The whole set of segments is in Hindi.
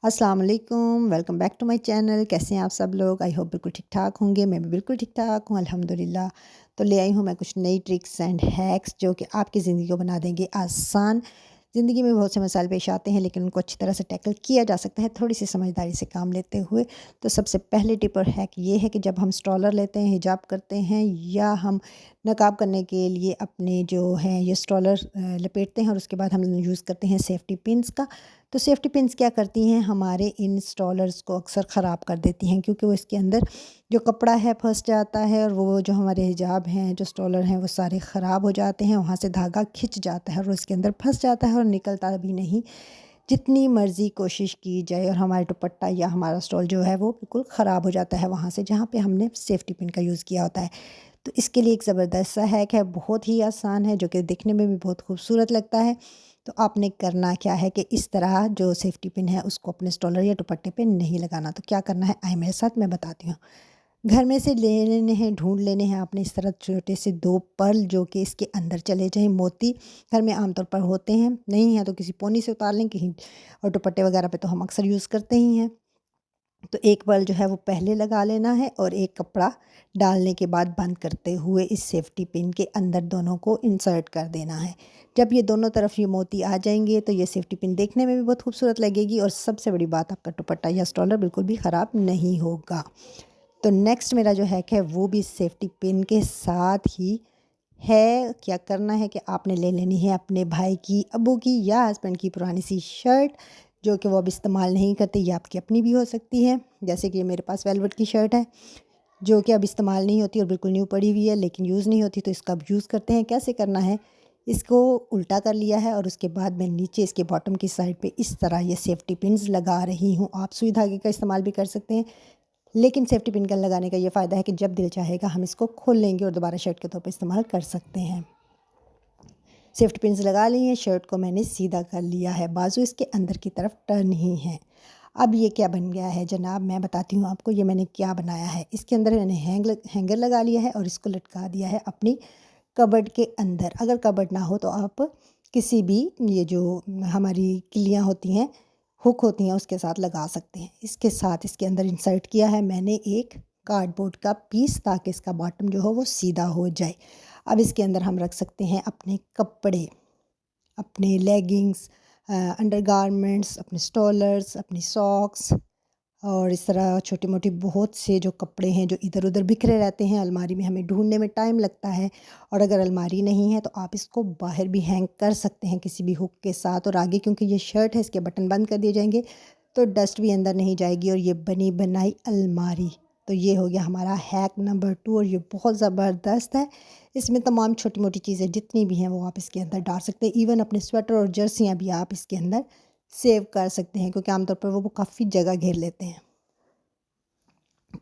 अस्सलाम वालेकुम, welcome back to my channel. कैसे हैं आप सब लोग? आई होप बिल्कुल ठीक-ठाक होंगे। मैं भी बिल्कुल ठीक-ठाक हूँ अल्हम्दुलिल्लाह। तो ले आई हूँ मैं कुछ नई ट्रिक्स एंड हैक्स जो कि आपकी ज़िंदगी को बना देंगे आसान। ज़िंदगी में बहुत से मसाइल पेश आते हैं लेकिन उनको अच्छी तरह से टैकल किया जा सकता है थोड़ी-सी समझदारी से काम लेते हुए। तो सबसे पहले टिप और हैक ये है कि जब हम स्टॉलर लेते हैं, हिजाब करते हैं या हम नकाब करने के लिए अपने जो हैं ये स्टॉलर लपेटते हैं और उसके बाद हम यूज़ करते हैं सेफ्टी पिन्स का। तो सेफ्टी पिन्स क्या करती हैं हमारे इन स्टॉलर्स को अक्सर ख़राब कर देती हैं क्योंकि वो इसके अंदर जो कपड़ा है फंस जाता है और वो जो हमारे हिजाब हैं जो स्टॉलर हैं वो सारे ख़राब हो जाते हैं, वहाँ से धागा खिंच जाता है और वो इसके अंदर फंस जाता है और निकलता भी नहीं। जितनी मर्ज़ी कोशिश की जाए और हमारा दुपट्टा या हमारा स्टॉल जो है वो बिल्कुल ख़राब हो जाता है वहाँ से जहाँ पे हमने सेफ्टी पिन का यूज़ किया होता है। तो इसके लिए एक ज़बरदस्त सा हैक है, बहुत ही आसान है जो कि दिखने में भी बहुत खूबसूरत लगता है। तो आपने करना क्या है कि इस तरह जो सेफ्टी पिन है उसको अपने स्टॉलर या दुपट्टे पे नहीं लगाना। तो क्या करना है आइए मेरे साथ मैं बताती हूँ। घर में से ले लेने हैं, ढूँढ लेने हैं आपने इस तरह छोटे से 2 पर्ल जो कि इसके अंदर चले जाएँ, मोती घर में आमतौर पर होते हैं, नहीं है तो किसी पोनी से उतार लें कहीं और दुपट्टे वगैरह पे तो हम अक्सर यूज़ करते ही हैं। तो एक बल जो है वो पहले लगा लेना है और एक कपड़ा डालने के बाद बंद करते हुए इस सेफ्टी पिन के अंदर दोनों को इंसर्ट कर देना है। जब ये दोनों तरफ ये मोती आ जाएंगे तो ये सेफ्टी पिन देखने में भी बहुत खूबसूरत लगेगी और सबसे बड़ी बात आपका दुपट्टा या स्टॉलर बिल्कुल भी ख़राब नहीं होगा। तो नेक्स्ट मेरा जो हैक है वो भी सेफ्टी पिन के साथ ही है। क्या करना है कि आपने ले लेनी है अपने भाई की, अब्बू की या हस्बैंड की पुरानी सी शर्ट जो कि वो अब इस्तेमाल नहीं करते, ये आपकी अपनी भी हो सकती है। जैसे कि ये मेरे पास वेलवेट की शर्ट है जो कि अब इस्तेमाल नहीं होती और बिल्कुल न्यू पड़ी हुई है लेकिन यूज़ नहीं होती, तो इसका अब यूज़ करते हैं। कैसे करना है, इसको उल्टा कर लिया है और उसके बाद मैं नीचे इसके बॉटम की साइड पे इस तरह ये सेफ्टी पिन्स लगा रही हूँ। आप सुई धागे का इस्तेमाल भी कर सकते हैं लेकिन सेफ्टी पिन का लगाने का ये फ़ायदा है कि जब दिल चाहेगा हम इसको खोल लेंगे और दोबारा शर्ट के तौर पर इस्तेमाल कर सकते हैं। सेफ्टी पिन्स लगा ली हैं, शर्ट को मैंने सीधा कर लिया है, बाजू इसके अंदर की तरफ टर्न ही है। अब ये क्या बन गया है जनाब, मैं बताती हूँ आपको ये मैंने क्या बनाया है। इसके अंदर मैंने हैंगर लगा लिया है और इसको लटका दिया है अपनी कबर्ड के अंदर। अगर कबर्ड ना हो तो आप किसी भी ये जो हमारी किलियाँ होती हैं, हुक होती हैं उसके साथ लगा सकते हैं। इसके साथ इसके अंदर इंसर्ट किया है मैंने एक कार्डबोर्ड का पीस ताकि इसका बॉटम जो हो वो सीधा हो जाए। अब इसके अंदर हम रख सकते हैं अपने कपड़े, अपने लेगिंग्स, अंडरगारमेंट्स, अपने स्टॉलर्स, अपनी सॉक्स और इस तरह छोटी-मोटी बहुत से जो कपड़े हैं जो इधर-उधर बिखरे रहते हैं, अलमारी में हमें ढूँढने में टाइम लगता है और अगर अलमारी नहीं है तो आप इसको बाहर भी हैंग कर सकते हैं किसी भी हुक के साथ। और आगे क्योंकि ये शर्ट है इसके बटन बंद कर दिए जाएँगे तो डस्ट भी अंदर नहीं जाएगी और ये बनी बनाई अलमारी। तो ये हो गया हमारा हैक नंबर 2 और ये बहुत ज़बरदस्त है। इसमें तमाम छोटी-मोटी चीज़ें जितनी भी हैं वो आप इसके अंदर डाल सकते हैं। इवन अपने स्वेटर और जर्सियाँ भी आप इसके अंदर सेव कर सकते हैं क्योंकि आमतौर पर वो काफ़ी जगह घेर लेते हैं।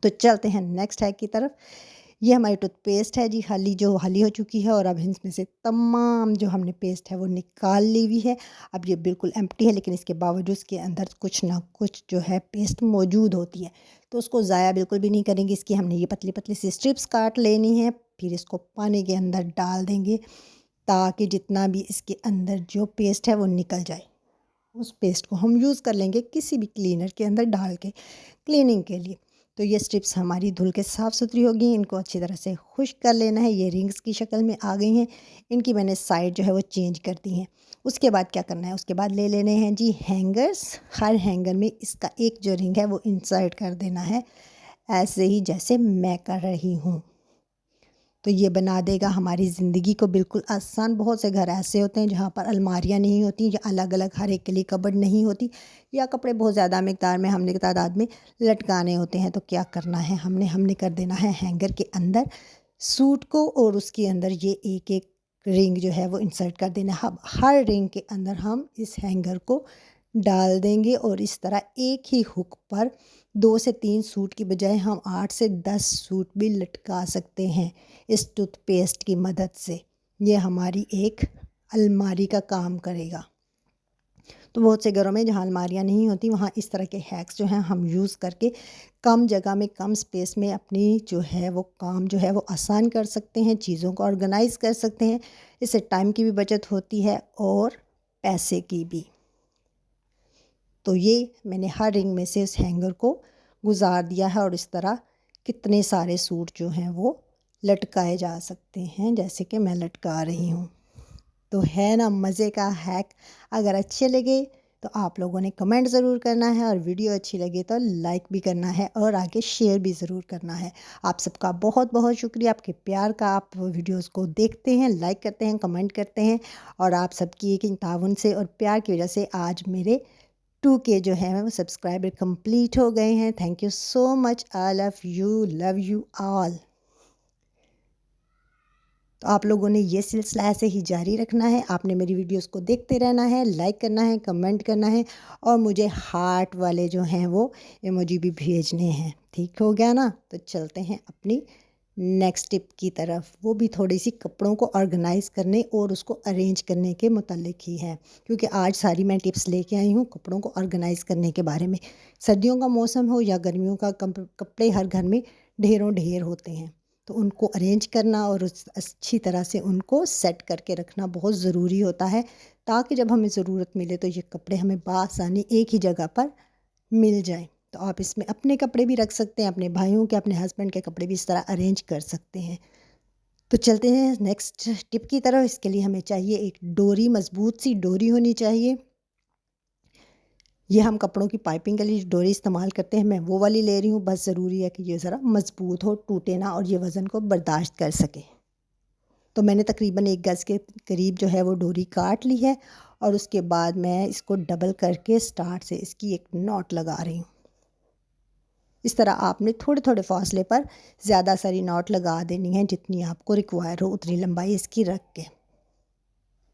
तो चलते हैं नेक्स्ट हैक की तरफ। ये हमारी टूथपेस्ट है जी, खाली हो चुकी है और अब इसमें से तमाम जो हमने पेस्ट है वो निकाल ली हुई है। अब ये बिल्कुल एम्प्टी है लेकिन इसके बावजूद इसके अंदर कुछ ना कुछ जो है पेस्ट मौजूद होती है। तो उसको ज़ाया बिल्कुल भी नहीं करेंगे। इसकी हमने ये पतली-पतली सी स्ट्रिप्स काट लेनी है, फिर इसको पानी के अंदर डाल देंगे ताकि जितना भी इसके अंदर जो पेस्ट है वो निकल जाए। उस पेस्ट को हम यूज़ कर लेंगे किसी भी क्लीनर के अंदर डाल के क्लीनिंग के लिए। तो ये स्ट्रिप्स हमारी धुल के साफ़ सुथरी होगी, इनको अच्छी तरह से खुश्क कर लेना है। ये रिंग्स की शक्ल में आ गई हैं, इनकी मैंने साइड जो है वो चेंज कर दी है। उसके बाद क्या करना है, उसके बाद ले लेने हैं जी हैंगर्स। हर हैंगर में इसका एक जो रिंग है वो इंसर्ट कर देना है, ऐसे ही जैसे मैं कर रही हूँ। तो ये बना देगा हमारी ज़िंदगी को बिल्कुल आसान। बहुत से घर ऐसे होते हैं जहाँ पर अलमारियाँ नहीं होती या अलग-अलग हर एक के लिए कबर्ड नहीं होती या कपड़े बहुत ज़्यादा मिक़दार में हमने तादाद में लटकाने होते हैं। तो क्या करना है हमने हमने कर देना है हैंगर के अंदर सूट को और उसके अंदर ये एक-एक रिंग जो है वो इंसर्ट कर देना है। अब हर रिंग के अंदर हम इस हैंगर को डाल देंगे और इस तरह एक ही हुक पर 2 से 3 सूट की बजाय हम 8 से 10 सूट भी लटका सकते हैं इस टूथपेस्ट की मदद से। ये हमारी एक अलमारी का काम करेगा। तो बहुत से घरों में जहाँ अलमारियाँ नहीं होती वहाँ इस तरह के हैक्स जो हैं हम यूज़ करके कम जगह में कम स्पेस में अपनी जो है वो काम जो है वो आसान कर सकते हैं, चीज़ों को ऑर्गेनाइज़ कर सकते हैं। इससे टाइम की भी बचत होती है और पैसे की भी। तो ये मैंने हर रिंग में से इस हैंगर को गुजार दिया है और इस तरह कितने सारे सूट जो हैं वो लटकाए जा सकते हैं, जैसे कि मैं लटका रही हूँ। तो है ना मज़े का हैक। अगर अच्छे लगे तो आप लोगों ने कमेंट ज़रूर करना है और वीडियो अच्छी लगे तो लाइक भी करना है और आगे शेयर भी ज़रूर करना है। आप सबका बहुत बहुत शुक्रिया आपके प्यार का। आप वीडियोस को देखते हैं, लाइक करते हैं, कमेंट करते हैं और आप सबकी एक ताउन से और प्यार की वजह से आज मेरे 2K जो है वो सब्सक्राइबर कंप्लीट हो गए हैं। Thank you so much all of you, love you all. तो आप लोगों ने ये सिलसिला ऐसे ही जारी रखना है। आपने मेरी वीडियोस को देखते रहना है, लाइक करना है, कमेंट करना है और मुझे हार्ट वाले जो हैं वो इमोजी भी भेजने हैं। ठीक हो गया ना? तो चलते हैं अपनी नेक्स्ट टिप की तरफ। वो भी थोड़ी सी कपड़ों को ऑर्गेनाइज़ करने और उसको अरेंज करने के मुतालिक ही है, क्योंकि आज सारी मैं टिप्स लेके आई हूँ कपड़ों को ऑर्गेनाइज़ करने के बारे में। सर्दियों का मौसम हो या गर्मियों का, कपड़े हर घर में ढेरों ढेर होते हैं, तो उनको अरेंज करना और उस अच्छी तरह से उनको सेट करके रखना बहुत ज़रूरी होता है, ताकि जब हमें ज़रूरत मिले तो ये कपड़े हमें बआसानी एक ही जगह पर मिल जाएं। तो आप इसमें अपने कपड़े भी रख सकते हैं, अपने भाइयों के, अपने हस्बैंड के कपड़े भी इस तरह अरेंज कर सकते हैं। तो चलते हैं नेक्स्ट टिप की तरफ। इसके लिए हमें चाहिए एक डोरी, मज़बूत सी डोरी होनी चाहिए। ये हम कपड़ों की पाइपिंग के लिए डोरी इस्तेमाल करते हैं, मैं वो वाली ले रही हूँ। बस ज़रूरी है कि ये ज़रा मज़बूत हो, टूटे ना और ये वज़न को बर्दाश्त कर सके। तो मैंने तकरीबन 1 गज़ के करीब जो है वो डोरी काट ली है और उसके बाद मैं इसको डबल करके स्टार्ट से इसकी एक नॉट लगा रही हूँ। इस तरह आपने थोड़े थोड़े फासले पर ज़्यादा सारी नॉट लगा देनी है, जितनी आपको रिक्वायर हो उतनी लंबाई इसकी रख के।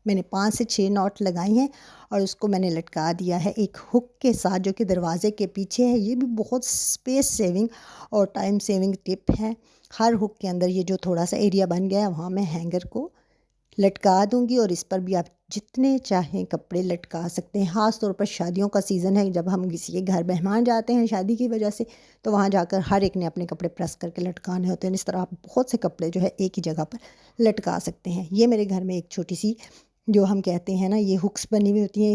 मैंने 5 से 6 नॉट लगाई हैं और उसको मैंने लटका दिया है एक हुक के साथ, जो कि दरवाज़े के पीछे है। ये भी बहुत स्पेस सेविंग और टाइम सेविंग टिप है। हर हुक के अंदर ये जो थोड़ा सा एरिया बन गया है वहाँ मैं हैंगर को लटका दूँगी और इस पर भी आप जितने चाहें कपड़े लटका सकते हैं। ख़ास तौर पर शादियों का सीज़न है, जब हम किसी के घर मेहमान जाते हैं शादी की वजह से, तो वहाँ जाकर हर एक ने अपने कपड़े प्रेस करके लटकाने होते हैं। इस तरह आप बहुत से कपड़े जो है एक ही जगह पर लटका सकते हैं। ये मेरे घर में एक छोटी सी, जो हम कहते हैं ना, ये हुक्स बनी हुई होती हैं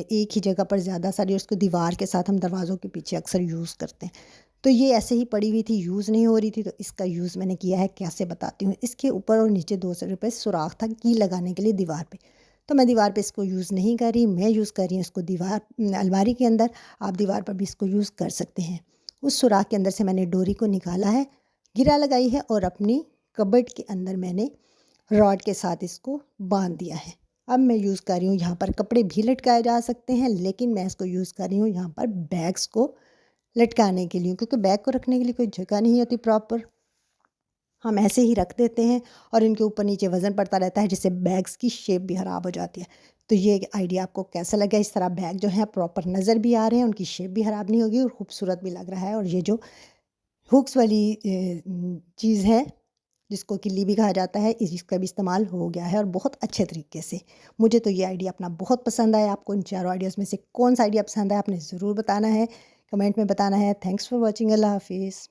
एक ही जगह पर ज़्यादा सारी, और उसको दीवार के साथ हम दरवाज़ों के पीछे अक्सर यूज़ करते हैं। तो ये ऐसे ही पड़ी हुई थी, यूज़ नहीं हो रही थी, तो इसका यूज़ मैंने किया है। कैसे बताती हूँ। इसके ऊपर और नीचे 2 सौ रुपये सुराख था की लगाने के लिए दीवार पे। तो मैं दीवार पे इसको यूज़ नहीं कर रही, मैं यूज़ कर रही हूँ इसको दीवार अलमारी के अंदर। आप दीवार पर भी इसको यूज़ कर सकते हैं। उस सुराख के अंदर से मैंने डोरी को निकाला है, गिरा लगाई है और अपनी कबर्ड के अंदर मैंने रॉड के साथ इसको बांध दिया है। अब मैं यूज़ कर रही हूँ, यहाँ पर कपड़े भी लटकाए जा सकते हैं, लेकिन मैं इसको यूज़ कर रही हूँ यहाँ पर बैग्स को लटकाने के लिए, क्योंकि बैग को रखने के लिए कोई जगह नहीं होती प्रॉपर। हम ऐसे ही रख देते हैं और इनके ऊपर नीचे वज़न पड़ता रहता है, जिससे बैग्स की शेप भी ख़राब हो जाती है। तो ये आइडिया आपको कैसा लगा? इस तरह बैग जो है प्रॉपर नज़र भी आ रहे हैं, उनकी शेप भी ख़राब नहीं होगी और खूबसूरत भी लग रहा है। और ये जो हुक्स वाली चीज़ है, जिसको किल्ली भी कहा जाता है, इसका भी इस्तेमाल हो गया है और बहुत अच्छे तरीके से। मुझे तो ये आइडिया अपना बहुत पसंद आया। आपको इन चारों आइडियाज़ में से कौन सा आइडिया पसंद आया, आपने ज़रूर बताना है, कमेंट में बताना है। Thanks for watching. अल्लाह हाफ़िज़।